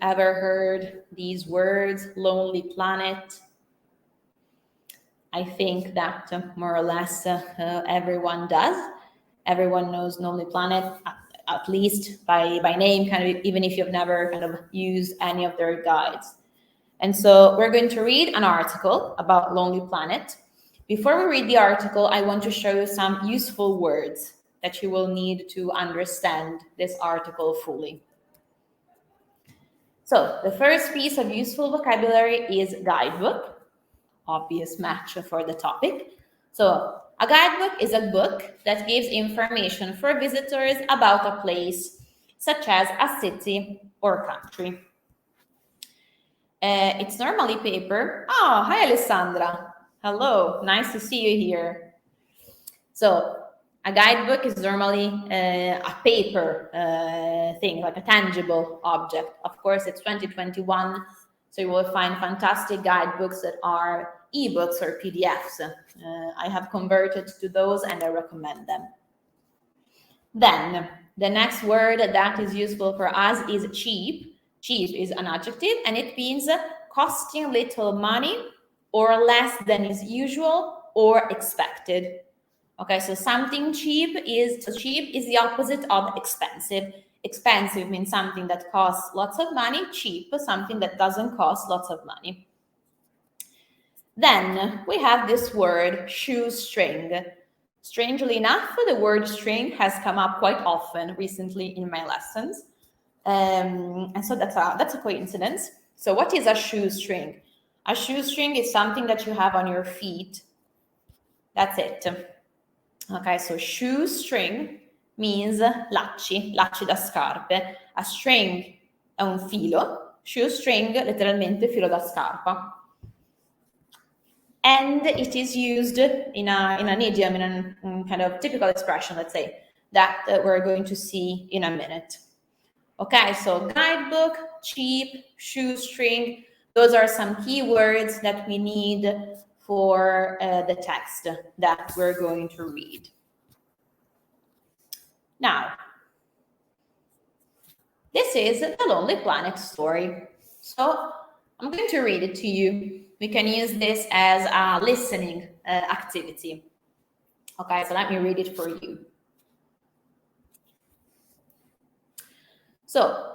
ever heard these words, Lonely Planet? I think that more or less everyone does. Everyone knows Lonely Planet, at least by name, kind of, even if you've never kind of used any of their guides. And so we're going to read an article about Lonely Planet. Before we read the article, I want to show you some useful words that you will need to understand this article fully. So the first piece of useful vocabulary is guidebook, obvious match for the topic. So a guidebook is a book that gives information for visitors about a place, such as a city or country. It's normally paper. Oh, hi, Alessandra. Hello, nice to see you here. So a guidebook is normally a paper thing, like a tangible object. Of course, it's 2021, so you will find fantastic guidebooks that are ebooks or PDFs. I have converted to those and I recommend them. Then the next word that is useful for us is cheap. Cheap is an adjective and it means costing little money or less than is usual or expected. Okay, so something cheap is the opposite of expensive. Expensive means something that costs lots of money. Cheap, something that doesn't cost lots of money. Then we have this word shoestring. Strangely enough, the word string has come up quite often recently in my lessons. And so that's a coincidence. So what is a shoestring? A shoestring is something that you have on your feet. That's it. Okay, so shoestring means lacci da scarpe. A string è un filo, shoestring letteralmente filo da scarpa. And it is used in an idiom, in a kind of typical expression, let's say, that we're going to see in a minute. Okay, so guidebook, cheap, shoestring, those are some keywords that we need for the text that we're going to read. Now, this is the Lonely Planet story. So I'm going to read it to you. We can use this as a listening activity. Okay, so let me read it for you. So,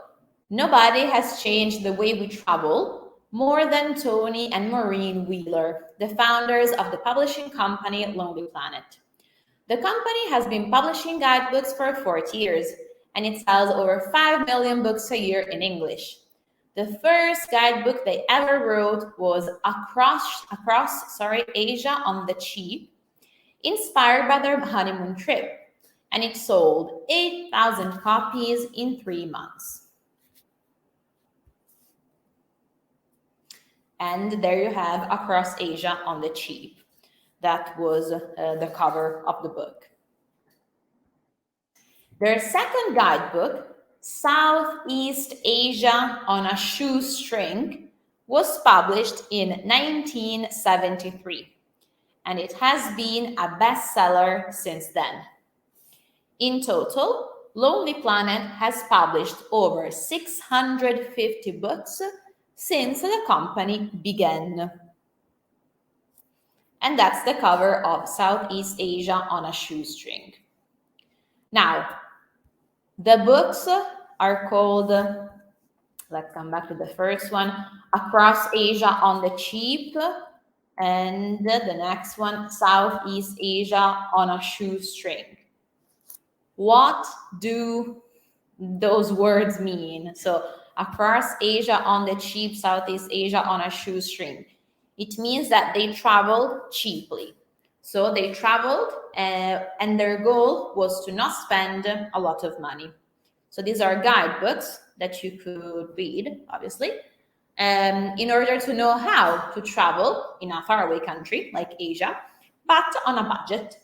nobody has changed the way we travel more than Tony and Maureen Wheeler, the founders of the publishing company Lonely Planet. The company has been publishing guidebooks for 40 years, and it sells over 5 million books a year in English. The first guidebook they ever wrote was Across Asia on the Cheap, inspired by their honeymoon trip, and it sold 8,000 copies in 3 months. And there you have Across Asia on the Cheap. That was the cover of the book. Their second guidebook, Southeast Asia on a Shoestring, was published in 1973, and it has been a bestseller since then. In total, Lonely Planet has published over 650 books since the company began. And that's the cover of Southeast Asia on a Shoestring. Now, the books are called, let's come back to the first one, Across Asia on the Cheap, and the next one, Southeast Asia on a Shoestring. What do those words mean? So, Across Asia on the Cheap, Southeast Asia on a Shoestring. It means that they traveled cheaply. So they traveled and their goal was to not spend a lot of money. So these are guidebooks that you could read, obviously, in order to know how to travel in a faraway country like Asia, but on a budget.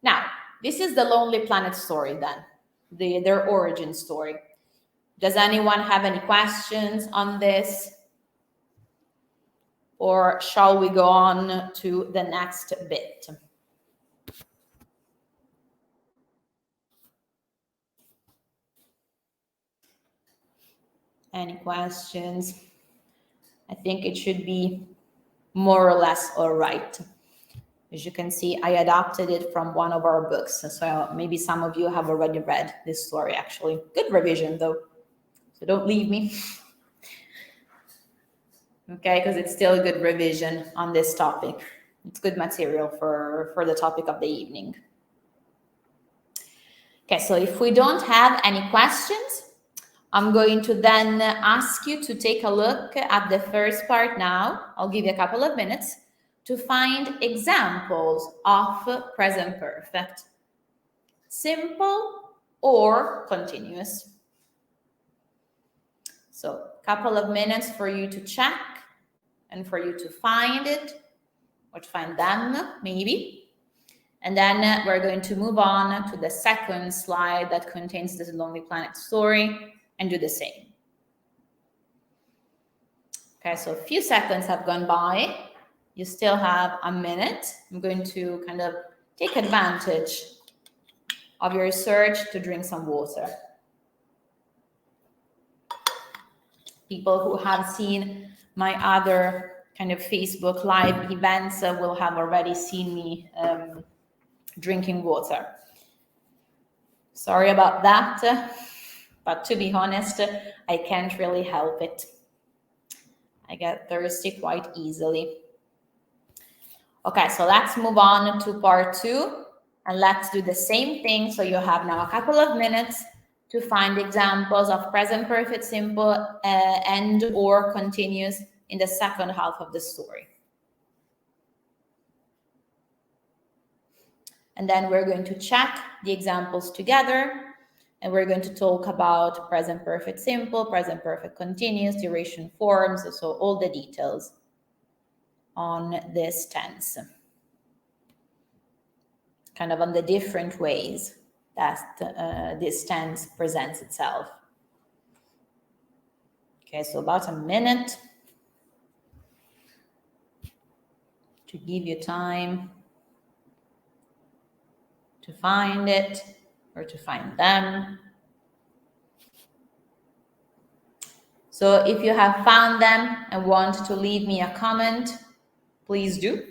Now, this is the Lonely Planet story then, their origin story. Does anyone have any questions on this? Or shall we go on to the next bit? Any questions? I think it should be more or less all right. As you can see, I adapted it from one of our books. So maybe some of you have already read this story, actually. Good revision, though. So don't leave me. Okay, because it's still a good revision on this topic. It's good material for the topic of the evening. Okay, so if we don't have any questions, I'm going to then ask you to take a look at the first part now. I'll give you a couple of minutes to find examples of present perfect, simple or continuous. So a couple of minutes for you to check and for you to find it, or to find them, maybe. And then we're going to move on to the second slide that contains this Lonely Planet story and do the same. Okay, so a few seconds have gone by. You still have a minute. I'm going to kind of take advantage of your search to drink some water. People who have seen my other kind of Facebook live events will have already seen me drinking water. Sorry about that, but to be honest, I can't really help it. I get thirsty quite easily. Okay, so let's move on to part 2, and let's do the same thing. So you have now a couple of minutes to find examples of present perfect simple and or continuous in the second half of the story. And then we're going to check the examples together, and we're going to talk about present perfect simple, present perfect continuous, duration forms, so all the details on this tense, kind of on the different ways that this tense presents itself. Okay, so about a minute to give you time to find it or to find them. So if you have found them and want to leave me a comment, please do,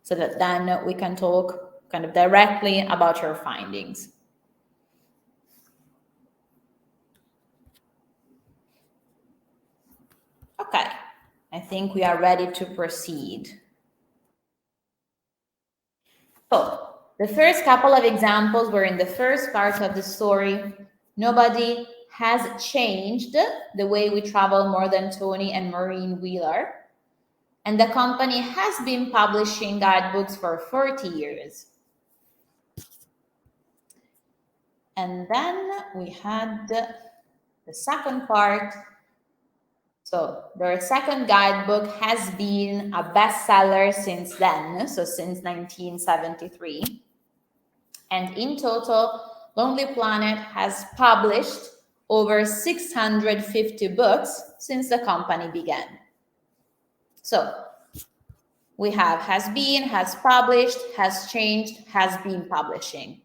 so that then we can talk kind of directly about your findings. Okay, I think we are ready to proceed. So the first couple of examples were in the first part of the story. Nobody has changed the way we travel more than Tony and Maureen Wheeler. And the company has been publishing guidebooks for 40 years. And then we had the second part. So their second guidebook has been a bestseller since then, so since 1973. And in total, Lonely Planet has published over 650 books since the company began. So we have has been, has published, has changed, has been publishing.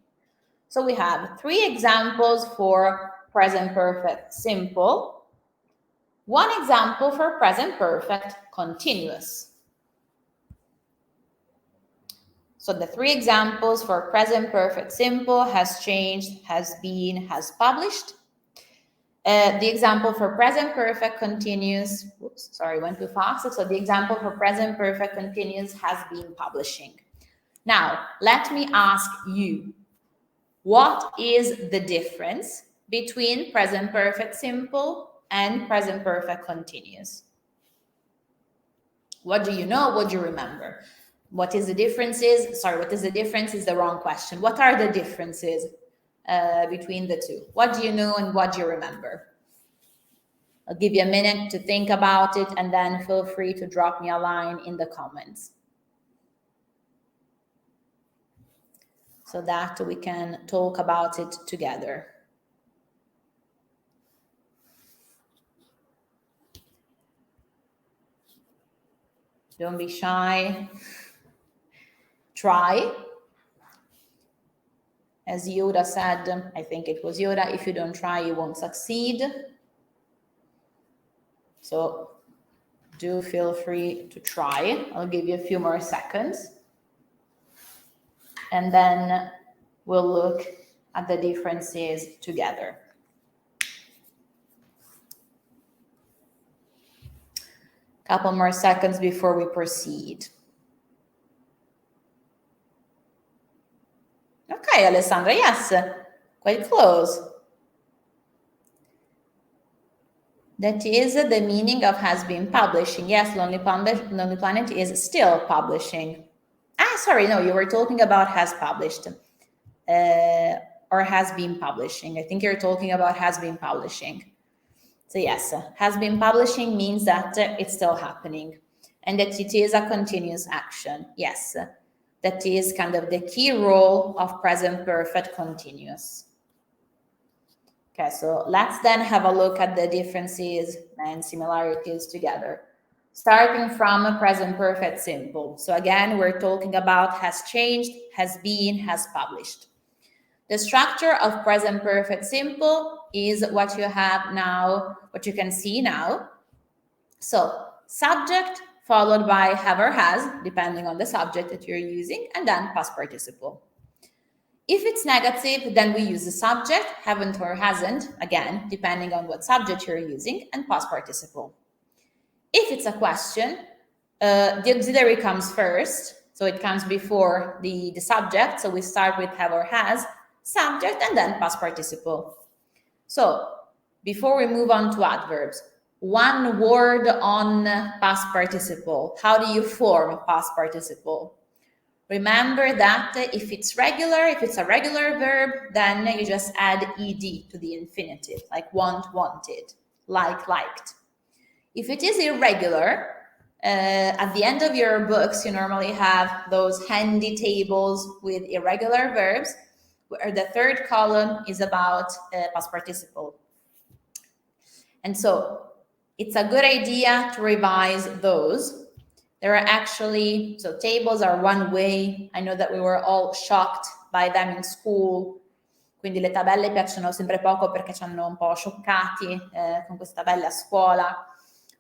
So we have 3 examples for present perfect simple, 1 example for present perfect continuous. So the 3 examples for present perfect simple, has changed, has been, has published. The example for present perfect continuous, went too fast. So the example for present perfect continuous has been publishing. Now, let me ask you, what is the difference between present perfect simple and present perfect continuous? What do you know? What do you remember? What is the difference is the wrong question. What are the differences between the two? What do you know and what do you remember? I'll give you a minute to think about it, and then feel free to drop me a line in the comments so that we can talk about it together. Don't be shy. Try. As Yoda said, I think it was Yoda, if you don't try, you won't succeed. So do feel free to try. I'll give you a few more seconds. And then we'll look at the differences together. Couple more seconds before we proceed. Okay, Alessandra, yes, quite close. That is the meaning of has been publishing. Yes, Lonely Planet is still publishing. Sorry, no, you were talking about has published or has been publishing. I think you're talking about has been publishing. So yes, has been publishing means that it's still happening and that it is a continuous action. Yes, that is kind of the key role of present perfect continuous. Okay, so let's then have a look at the differences and similarities together. Starting from present perfect simple. So again, we're talking about has changed, has been, has published. The structure of present perfect simple is what you have now, what you can see now. So subject followed by have or has, depending on the subject that you're using, and then past participle. If it's negative, then we use the subject, haven't or hasn't, again, depending on what subject you're using, and past participle. If it's a question, the auxiliary comes first, so it comes before the subject, so we start with have or has, subject, and then past participle. So, before we move on to adverbs, one word on past participle. How do you form past participle? Remember that if it's a regular verb, then you just add ed to the infinitive, like want, wanted, like, liked. If it is irregular, at the end of your books, you normally have those handy tables with irregular verbs, where the third column is about past participle. And so it's a good idea to revise those. There are actually, so tables are one way. I know that we were all shocked by them in school. Quindi le tabelle piacciono sempre poco perché ci hanno un po' scioccati con queste tabelle a scuola.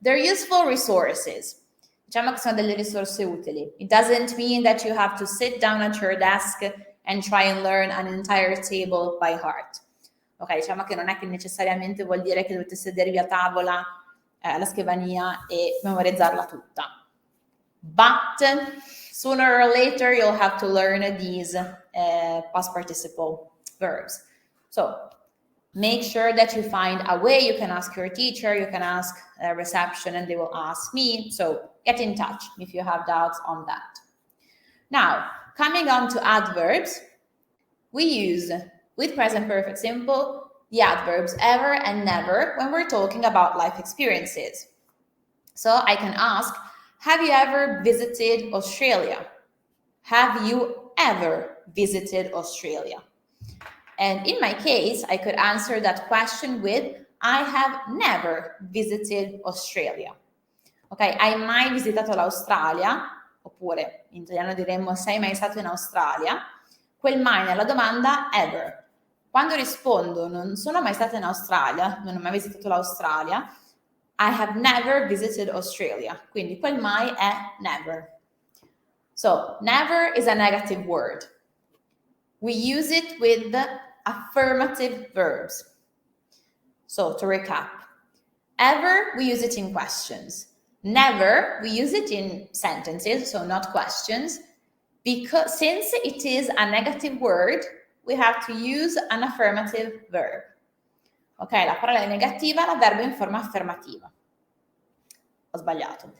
They're useful resources. Diciamo che sono delle risorse utili. It doesn't mean that you have to sit down at your desk and try and learn an entire table by heart. Ok, diciamo che non è che necessariamente vuol dire che dovete sedervi a tavola, alla scrivania e memorizzarla tutta. But sooner or later, you'll have to learn these past participle verbs. So make sure that you find a way. You can ask your teacher, you can ask reception, and they will ask me. So get in touch if you have doubts on that. Now, coming on to adverbs, we use, with present perfect simple, the adverbs ever and never when we're talking about life experiences. So I can ask, have you ever visited Australia? Have you ever visited Australia? And in my case, I could answer that question with, I have never visited Australia. Ok, hai mai visitato l'Australia? Oppure in italiano diremmo, sei mai stato in Australia? Quel mai nella domanda, ever. Quando rispondo, non sono mai stata in Australia, non ho mai visitato l'Australia, I have never visited Australia. Quindi quel mai è never. So, never is a negative word. We use it with affirmative verbs. So, to recap, ever, we use it in questions. Never, we use it in sentences, so not questions, because since it is a negative word, we have to use an affirmative verb. Ok, la parola è negativa, l'avverbio in forma affermativa. Ho sbagliato.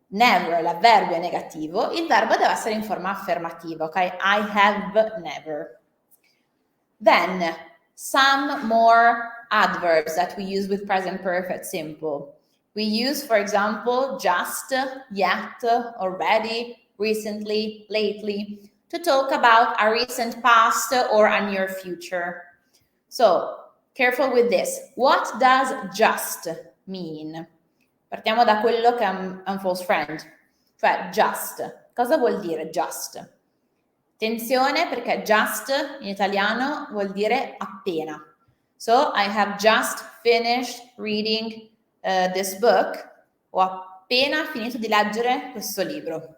Never, l'avverbio è negativo, il verbo deve essere in forma affermativa, ok? I have never. Then, some more adverbs that we use with present perfect simple. We use, for example, just, yet, already, recently, lately, to talk about a recent past or a near future. So, careful with this. What does just mean? Partiamo da quello che è un false friend, cioè just. Cosa vuol dire just? Attenzione perché just in italiano vuol dire appena. So, I have just finished reading this book. Ho appena finito di leggere questo libro.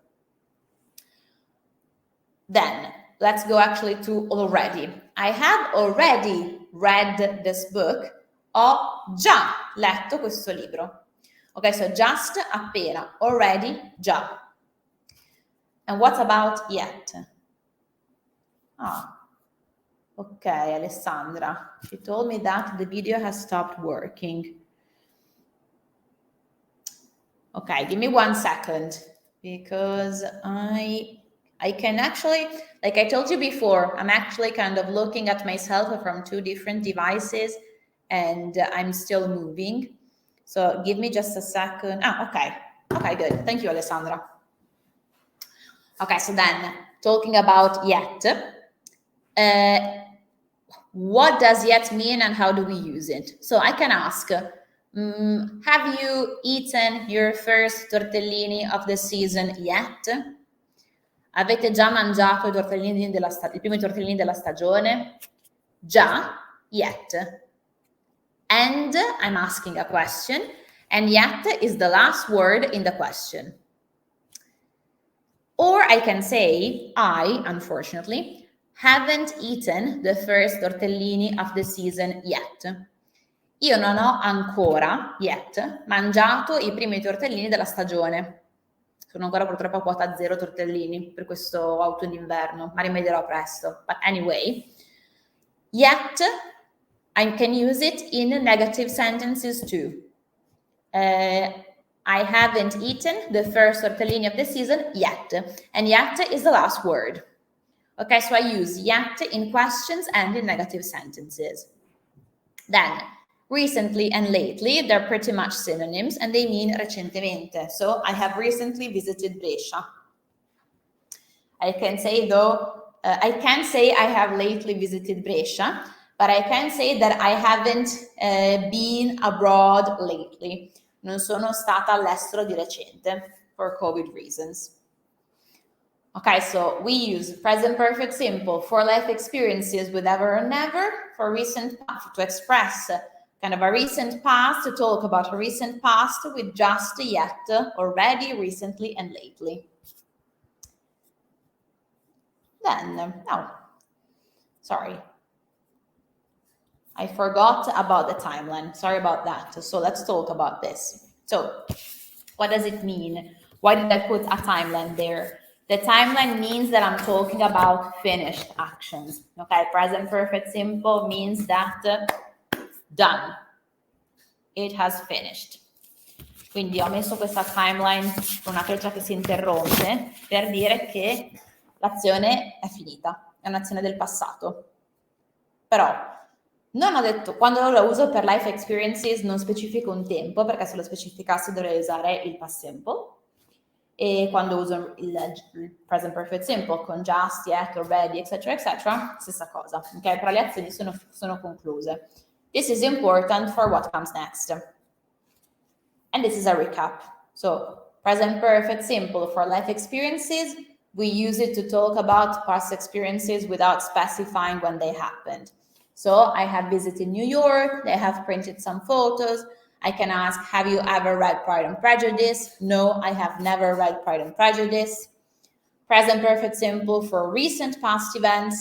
Then, let's go actually to already. I have already read this book. Ho già letto questo libro. Ok, so just, appena, already, già. And what about yet? Okay, Alessandra. She told me that the video has stopped working. Okay, give me 1 second because I can actually, like I told you before, I'm actually kind of looking at myself from 2 different devices and I'm still moving. So give me just a second. Okay. Okay, good. Thank you, Alessandra. Okay, so then talking about yet, what does yet mean and how do we use it? So I can ask, have you eaten your first tortellini of the season yet? Avete già mangiato i primi tortellini della stagione? Già, yet. And I'm asking a question, and yet is the last word in the question. Or I can say, I, unfortunately, haven't eaten the first tortellini of the season yet. Io non ho ancora, yet, mangiato i primi tortellini della stagione. Sono ancora purtroppo a quota 0 tortellini per questo autunno inverno, ma rimedierò presto. But anyway, yet, I can use it in negative sentences too. I haven't eaten the first tortellini of the season yet. And yet is the last word. Okay, so I use yet in questions and in negative sentences. Then, recently and lately, they're pretty much synonyms and they mean recentemente. So I have recently visited Brescia. I can say I can't say I have lately visited Brescia, but I can say that I haven't been abroad lately. Non sono stata all'estero di recente for COVID reasons. Okay, so we use present perfect simple for life experiences with ever or never, for recent past, to express kind of a recent past, to talk about a recent past with just, yet, already, recently, and lately. Then, sorry. I forgot about the timeline. Sorry about that. So let's talk about this. So what does it mean? Why did I put a timeline there? The timeline means that I'm talking about finished actions. Okay, present perfect simple means that done. It has finished. Quindi ho messo questa timeline con una freccia che si interrompe per dire che l'azione è finita, è un'azione del passato. Però non ho detto, quando lo uso per life experiences non specifico un tempo, perché se lo specificassi dovrei usare il past simple. E quando uso il present perfect simple con just, yet, already, eccetera, eccetera, stessa cosa. Ok, però le azioni sono concluse. This is important for what comes next. And this is a recap. So, present perfect simple for life experiences, we use it to talk about past experiences without specifying when they happened. So, I have visited New York, they have printed some photos. I can ask, have you ever read Pride and Prejudice? No, I have never read Pride and Prejudice. Present perfect simple for recent past events.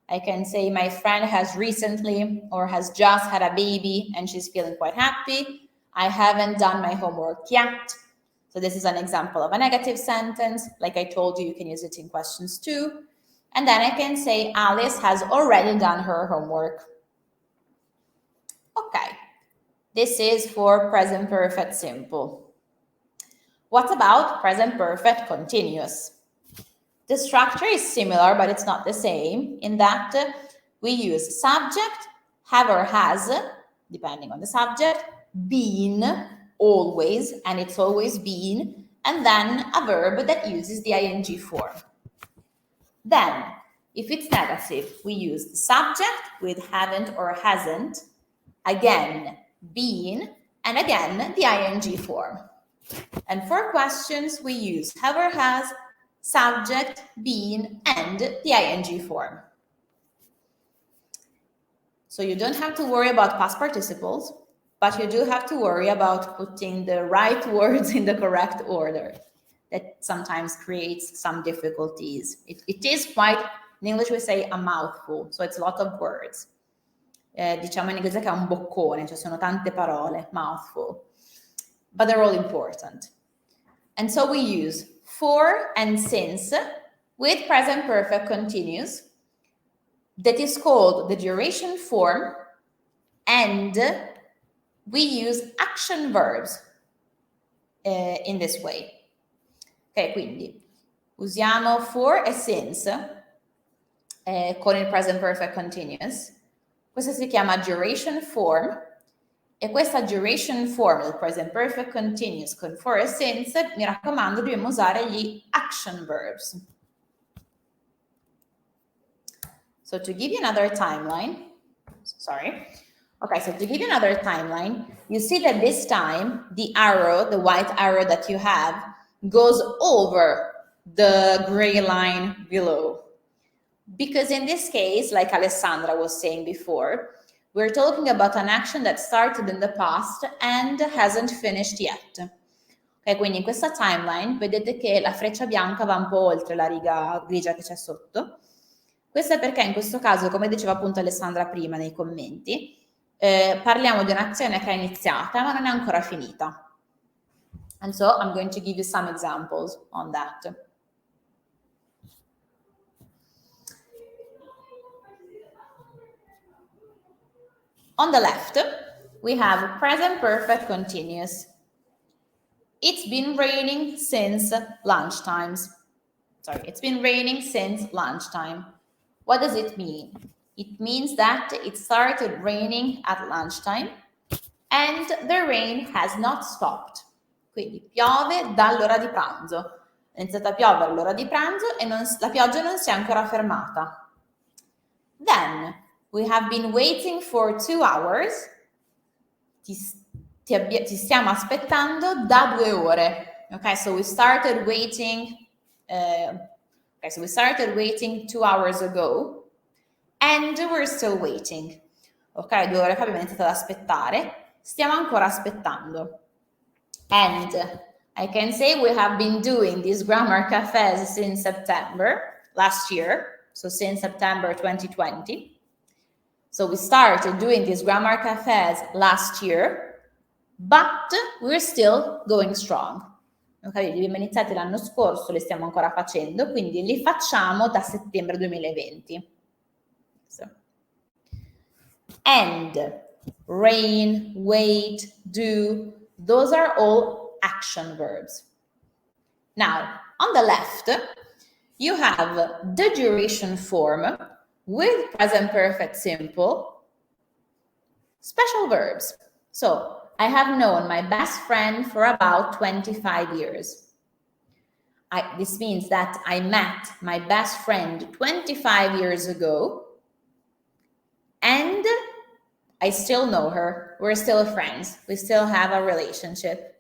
I can say my friend has recently or has just had a baby and she's feeling quite happy. I haven't done my homework yet. So this is an example of a negative sentence. Like I told you, you can use it in questions too. And then I can say Alice has already done her homework. Okay. This is for present perfect simple. What about present perfect continuous? The structure is similar, but it's not the same in that we use subject, have or has, depending on the subject, been, always, and it's always been, and then a verb that uses the ing form. Then, if it's negative, we use the subject with haven't or hasn't, again, been, and again, the ing form. And for questions, we use have or has, subject, been, and the ing form. So you don't have to worry about past participles, but you do have to worry about putting the right words in the correct order. That sometimes creates some difficulties. It is quite, in English we say a mouthful, so it's a lot of words. Diciamo in inglese che è un boccone, cioè sono tante parole, mouthful. But they're all important. And so we use for and since with present perfect continuous that is called the duration form, and we use action verbs in this way. Ok, quindi usiamo for e since con il present perfect continuous. Questa si chiama duration form, e questa duration form del present perfect continuous con for e since, mi raccomando, dobbiamo usare gli action verbs. So to give you another timeline, okay, so to give you another timeline, you see that this time the arrow, the white arrow that you have, goes over the gray line below. Because in this case, like Alessandra was saying before, we're talking about an action that started in the past and hasn't finished yet. Ok, quindi in questa timeline vedete che la freccia bianca va un po' oltre la riga grigia che c'è sotto. Questo è perché in questo caso, come diceva appunto Alessandra prima nei commenti, parliamo di un'azione che è iniziata ma non è ancora finita. And so I'm going to give you some examples on that. On the left, we have present perfect continuous. It's been raining since lunchtime. It's been raining since lunchtime. What does it mean? It means that it started raining at lunchtime and the rain has not stopped. Quindi piove dall'ora di pranzo. È iniziata a piovere all'ora di pranzo e la pioggia non si è ancora fermata. Then, we have been waiting for 2 hours. Ti stiamo aspettando da 2 ore. Okay, so we started waiting 2 hours ago and we're still waiting. Ok, 2 ore fa abbiamo iniziato ad aspettare, stiamo ancora aspettando. And I can say we have been doing these grammar cafes since September last year, so since September 2020. So we started doing these grammar cafes last year, but we're still going strong. Ok, li abbiamo iniziati l'anno scorso, li stiamo ancora facendo, quindi li facciamo da settembre 2020. So. And, rain, wait, do, those are all action verbs. Now, on the left, you have the duration form with present perfect simple, special verbs. So, I have known my best friend for about 25 years. This means that I met my best friend 25 years ago and I still know her. We're still friends. We still have a relationship.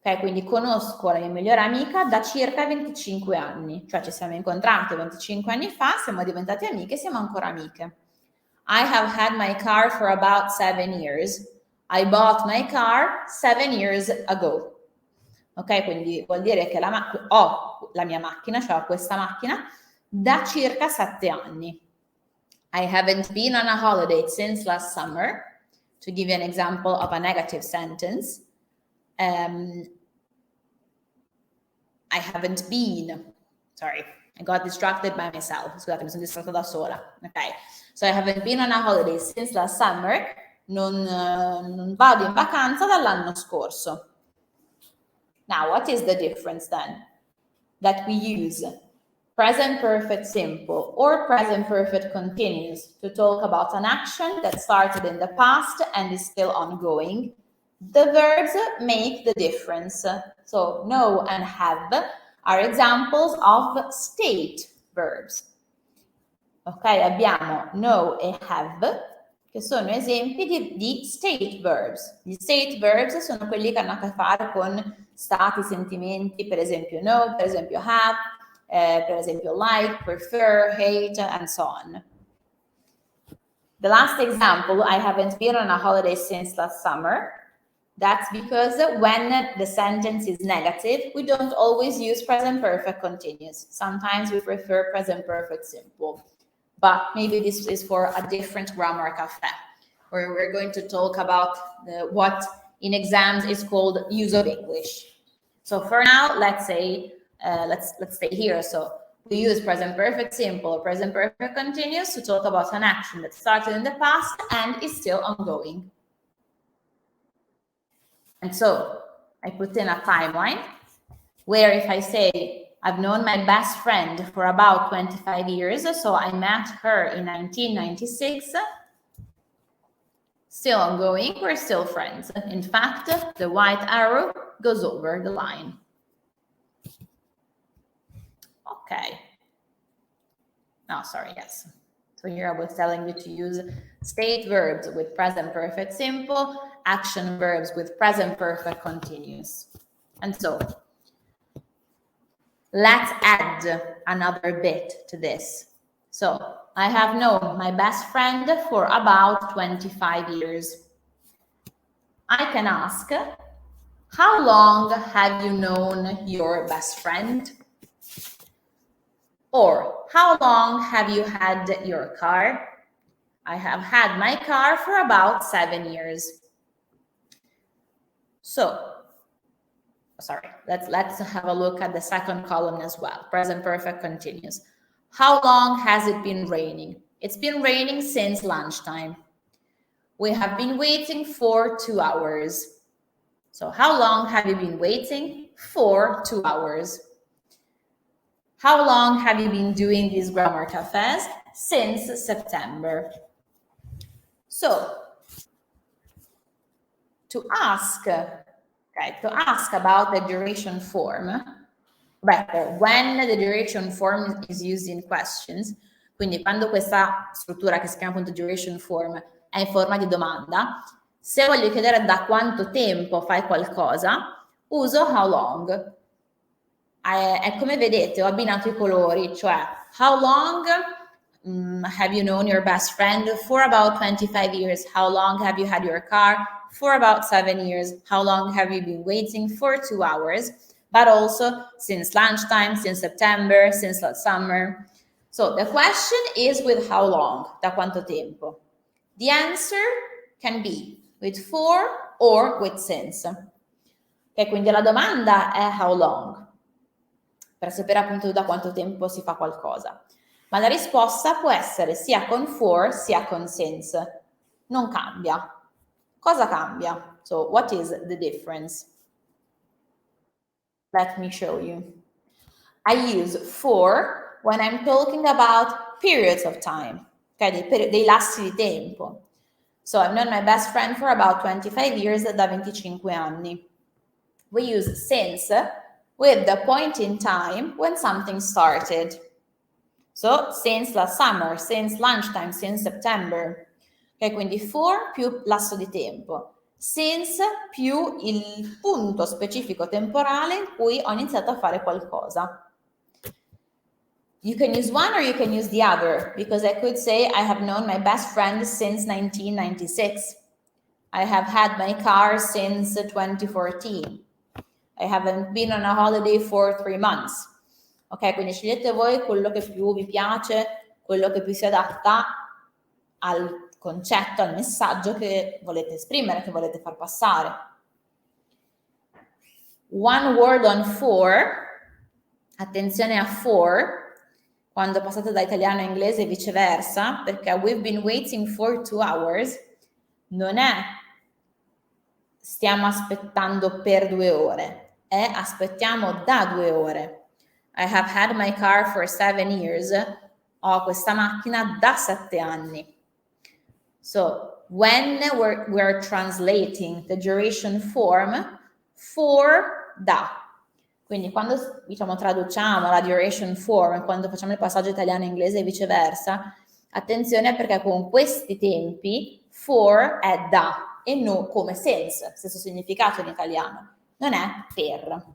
Ok, quindi conosco la mia migliore amica da circa 25 anni. Cioè ci siamo incontrate 25 anni fa, siamo diventate amiche e siamo ancora amiche. I have had my car for about 7 years. I bought my car 7 years ago. Ok, quindi vuol dire che ho la mia macchina, cioè ho questa macchina, da circa 7 anni. I haven't been on a holiday since last summer. To give you an example of a negative sentence, I haven't been, sorry, I got distracted by myself. Scusate, mi sono distratta da sola. Ok, so I haven't been on a holiday since last summer. Non vado in vacanza dall'anno scorso. Now, what is the difference then? That we use present perfect simple or present perfect continuous to talk about an action that started in the past and is still ongoing. The verbs make the difference. So, know and have are examples of state verbs. Ok, abbiamo know e have, che sono esempi di state verbs. Gli state verbs sono quelli che hanno a che fare con stati, sentimenti, per esempio know, per esempio have, per esempio like, prefer, hate, and so on. The last example, I haven't been on a holiday since last summer. That's because when the sentence is negative, we don't always use present perfect continuous. Sometimes we prefer present perfect simple. But maybe this is for a different grammar cafe, where we're going to talk about what in exams is called use of English. So for now, let's say, let's stay here. So we use present perfect simple or present perfect continuous to talk about an action that started in the past and is still ongoing. And so I put in a timeline where if I say I've known my best friend for about 25 years, so I met her in 1996, still ongoing, we're still friends. In fact, the white arrow goes over the line. Okay. No, sorry, yes. So here I was telling you to use state verbs with present perfect simple, action verbs with present perfect continuous. And so let's add another bit to this. So I have known my best friend for about 25 years. I can ask, how long have you known your best friend? Or how long have you had your car? I have had my car for about 7 years. So, sorry, let's have a look at the second column as well. Present perfect continuous. How long has it been raining? It's been raining since lunchtime. We have been waiting for 2 hours. So how long have you been waiting? For 2 hours. How long have you been doing these grammar cafes? Since September. So, to ask about the duration form, better, when the duration form is used in questions, quindi quando questa struttura che si chiama appunto duration form è in forma di domanda, se voglio chiedere da quanto tempo fai qualcosa, uso how long. E come vedete ho abbinato i colori, cioè how long have you known your best friend? For about 25 years. How long have you had your car? For about 7 years. How long have you been waiting? For 2 hours. But also since lunchtime, since September, since last summer. So the question is with how long, da quanto tempo. The answer can be with for or with since. Okay, quindi la domanda è how long, per sapere appunto da quanto tempo si fa qualcosa. Ma la risposta può essere sia con for sia con since. Non cambia. Cosa cambia? So, what is the difference? Let me show you. I use for when I'm talking about periods of time, okay, dei lassi di tempo. So, I've known my best friend for about 25 years, da 25 anni. We use since with the point in time when something started. So, since last summer, since lunchtime, since September. Ok, quindi for più lasso di tempo. Since più il punto specifico temporale in cui ho iniziato a fare qualcosa. You can use one or you can use the other, because I could say I have known my best friend since 1996. I have had my car since 2014. I haven't been on a holiday for 3 months. Ok, quindi scegliete voi quello che più vi piace, quello che più si adatta al concetto, al messaggio che volete esprimere, che volete far passare. One word on for, attenzione a for, quando passate da italiano a inglese e viceversa, perché we've been waiting for 2 hours, non è stiamo aspettando per 2 ore, è aspettiamo da 2 ore. I have had my car for 7 years. Ho questa macchina da 7 anni. So, when we're translating the duration form, for da. Quindi quando diciamo traduciamo la duration form, quando facciamo il passaggio italiano-inglese e viceversa, attenzione perché con questi tempi for è da e no come since, stesso significato in italiano, non è per.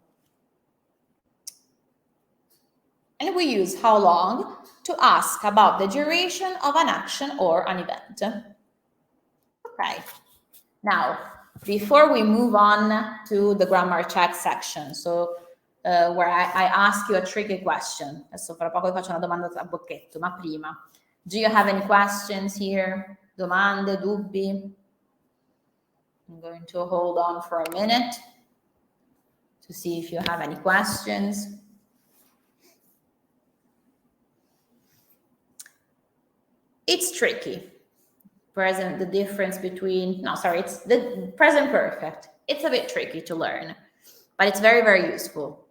And we use how long to ask about the duration of an action or an event. Okay. Now, before we move on to the grammar check section, where I ask you a tricky question. Adesso fra poco vi faccio una domanda a bocchetto, ma prima, do you have any questions here? Domande, dubbi? I'm going to hold on for a minute to see if you have any questions. It's tricky. Present, the difference between, it's the present perfect. It's a bit tricky to learn, but it's very, very useful.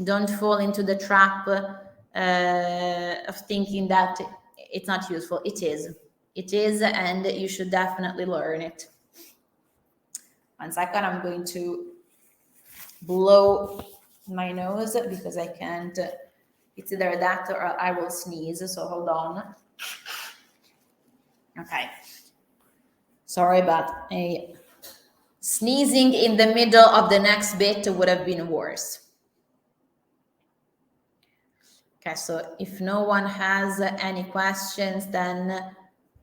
Don't fall into the trap of thinking that it's not useful. It is. It is, and you should definitely learn it. 1 second, I'm going to blow my nose because I can't. It's either that or I will sneeze, so hold on. Okay. Sorry, but sneezing in the middle of the next bit would have been worse. Okay, so if no one has any questions, then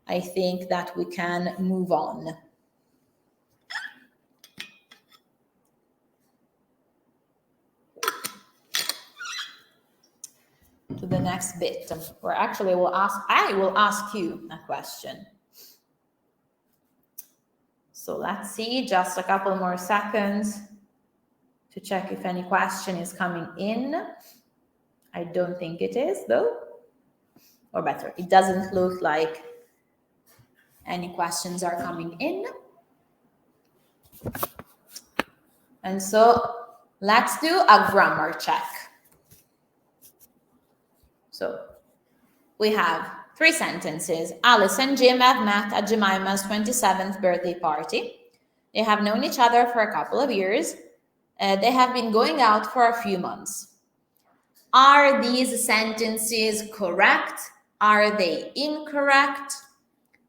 I think that we can move on. To the next bit, where actually I will ask you a question. So let's see, just a couple more seconds to check if any question is coming in. I don't think it is, though. Or better, it doesn't look like any questions are coming in. And so let's do a grammar check. So we have 3 sentences. Alice and Jim have met at Jemima's 27th birthday party. They have known each other for a couple of years. They have been going out for a few months. Are these sentences correct? Are they incorrect?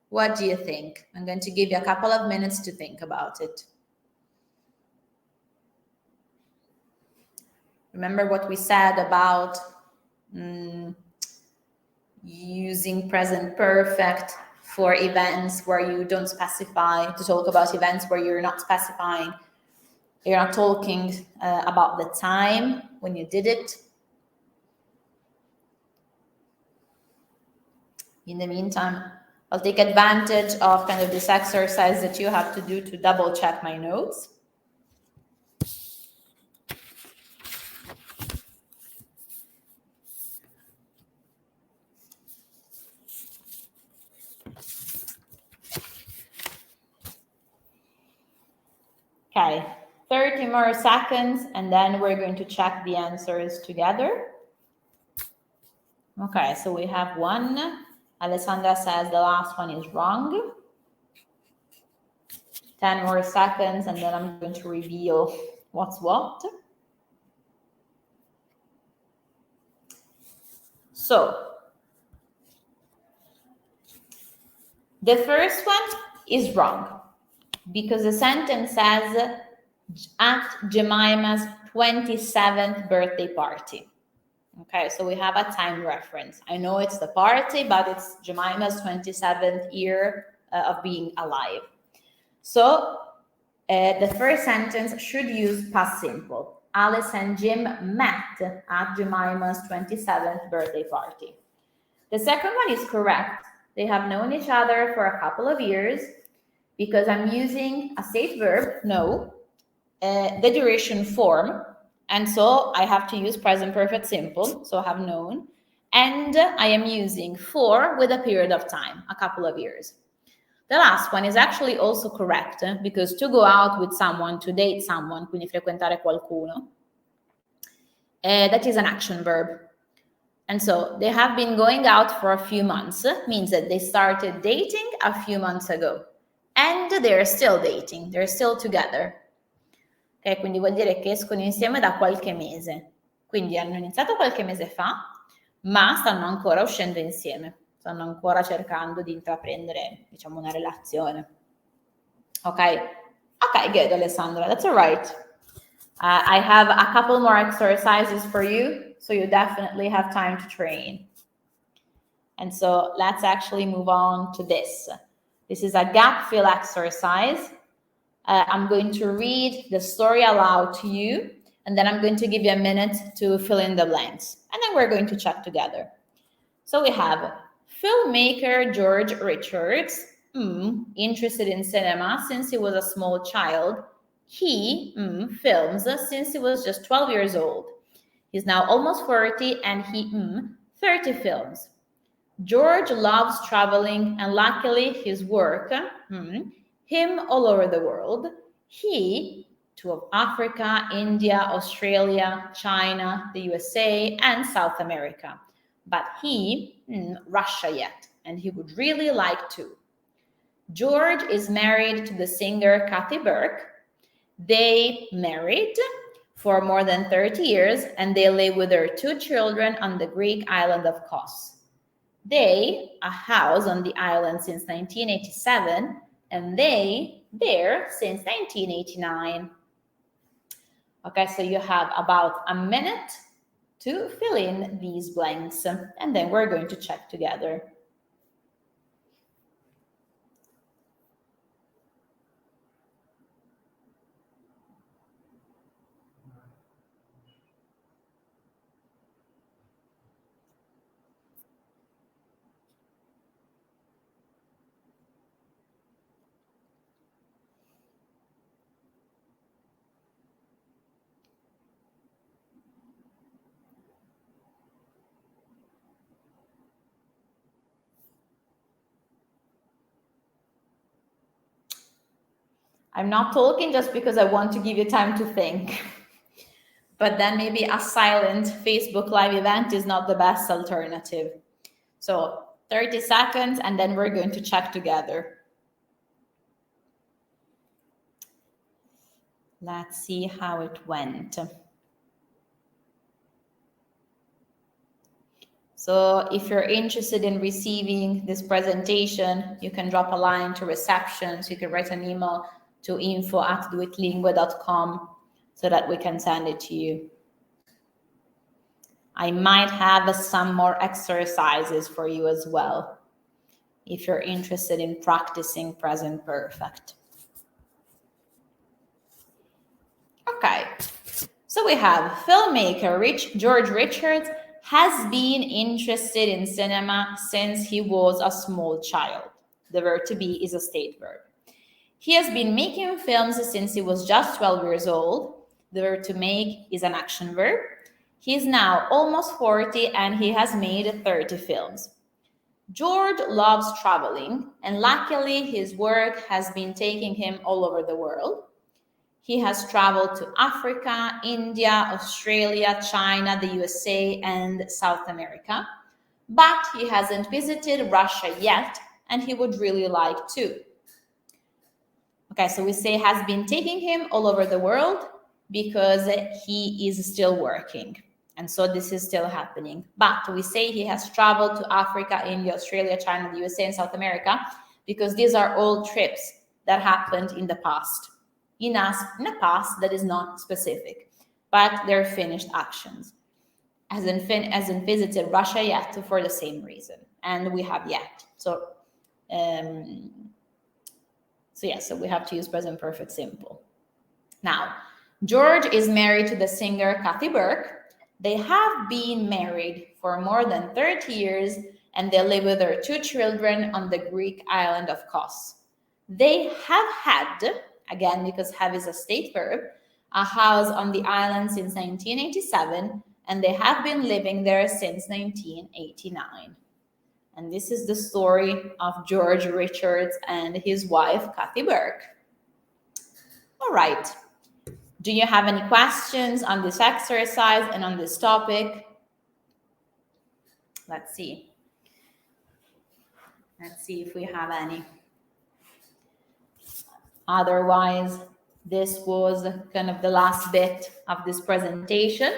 What do you think? I'm going to give you a couple of minutes to think about it. Remember what we said about using present perfect for events where you don't specify, to talk about events where you're not specifying, you're not talking about the time when you did it. In the meantime, I'll take advantage of kind of this exercise that you have to do to double check my notes. Okay, 30 more seconds, and then we're going to check the answers together. Okay, so we have 1. Alessandra says the last one is wrong. 10 more seconds, and then I'm going to reveal what's what. So, the first one is wrong, because the sentence says at Jemima's 27th birthday party. Okay, so we have a time reference. I know it's the party, but it's Jemima's 27th year of being alive. So the first sentence should use past simple. Alice and Jim met at Jemima's 27th birthday party. The second one is correct. They have known each other for a couple of years, because I'm using a state verb, know, the duration form, and so I have to use present perfect simple, so have known, and I am using for with a period of time, a couple of years. The last one is actually also correct, because to go out with someone, to date someone, quindi frequentare qualcuno, that is an action verb. And so they have been going out for a few months, means that they started dating a few months ago. And they're still dating, they're still together. Ok, quindi vuol dire che escono insieme da qualche mese. Quindi hanno iniziato qualche mese fa, ma stanno ancora uscendo insieme. Stanno ancora cercando di intraprendere, diciamo, una relazione. Ok? Ok, good, Alessandra, that's all right. I have a couple more exercises for you. So you definitely have time to train. And so let's actually move on to this. This is a gap fill exercise. I'm going to read the story aloud to you, and then I'm going to give you a minute to fill in the blanks. And then we're going to check together. So we have filmmaker George Richards, interested in cinema since he was a small child. He films since he was just 12 years old. He's now almost 40 and he 30 films. George loves traveling and luckily his work, him all over the world. He to Africa, India, Australia, China, the USA, and South America. But he, Russia yet, and he would really like to. George is married to the singer Kathy Burke. They married for more than 30 years and they live with their 2 children on the Greek island of Kos. They, a house on the island since 1987, and they, there since 1989. Okay, so you have about a minute to fill in these blanks, and then we're going to check together. I'm not talking just because I want to give you time to think. But then maybe a silent Facebook Live event is not the best alternative. So 30 seconds and then we're going to check together. Let's see how it went. So if you're interested in receiving this presentation, you can drop a line to reception. So you can write an email to info@doitlingua.com so that we can send it to you. I might have some more exercises for you as well if you're interested in practicing present perfect. Okay, so we have filmmaker George Richards has been interested in cinema since he was a small child. The verb to be is a state verb. He has been making films since he was just 12 years old. The verb to make is an action verb. He is now almost 40 and he has made 30 films. George loves traveling and luckily his work has been taking him all over the world. He has traveled to Africa, India, Australia, China, the USA, and South America. But he hasn't visited Russia yet and he would really like to. Okay, so we say has been taking him all over the world because he is still working. And so this is still happening. But we say he has traveled to Africa, India, Australia, China, the USA, and South America because these are all trips that happened in the past. In a past that is not specific, but they're finished actions. Hasn't visited Russia yet for the same reason. And we have yet. So so we have to use present perfect simple. Now, George is married to the singer Kathy Burke. They have been married for more than 30 years and they live with their 2 children on the Greek island of Kos. They have had, again because have is a state verb, a house on the island since 1987 and they have been living there since 1989. And this is the story of George Richards and his wife, Kathy Burke. All right. Do you have any questions on this exercise and on this topic? Let's see. Let's see if we have any. Otherwise, this was kind of the last bit of this presentation.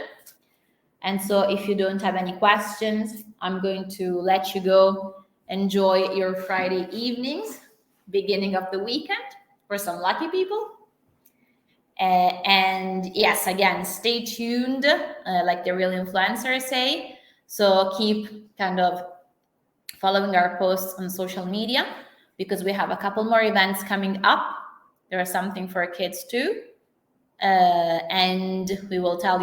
And so if you don't have any questions, I'm going to let you go enjoy your Friday evenings, beginning of the weekend for some lucky people. And yes, again, stay tuned, like the real influencers say. So keep kind of following our posts on social media, because we have a couple more events coming up. There is something for kids too. And we will tell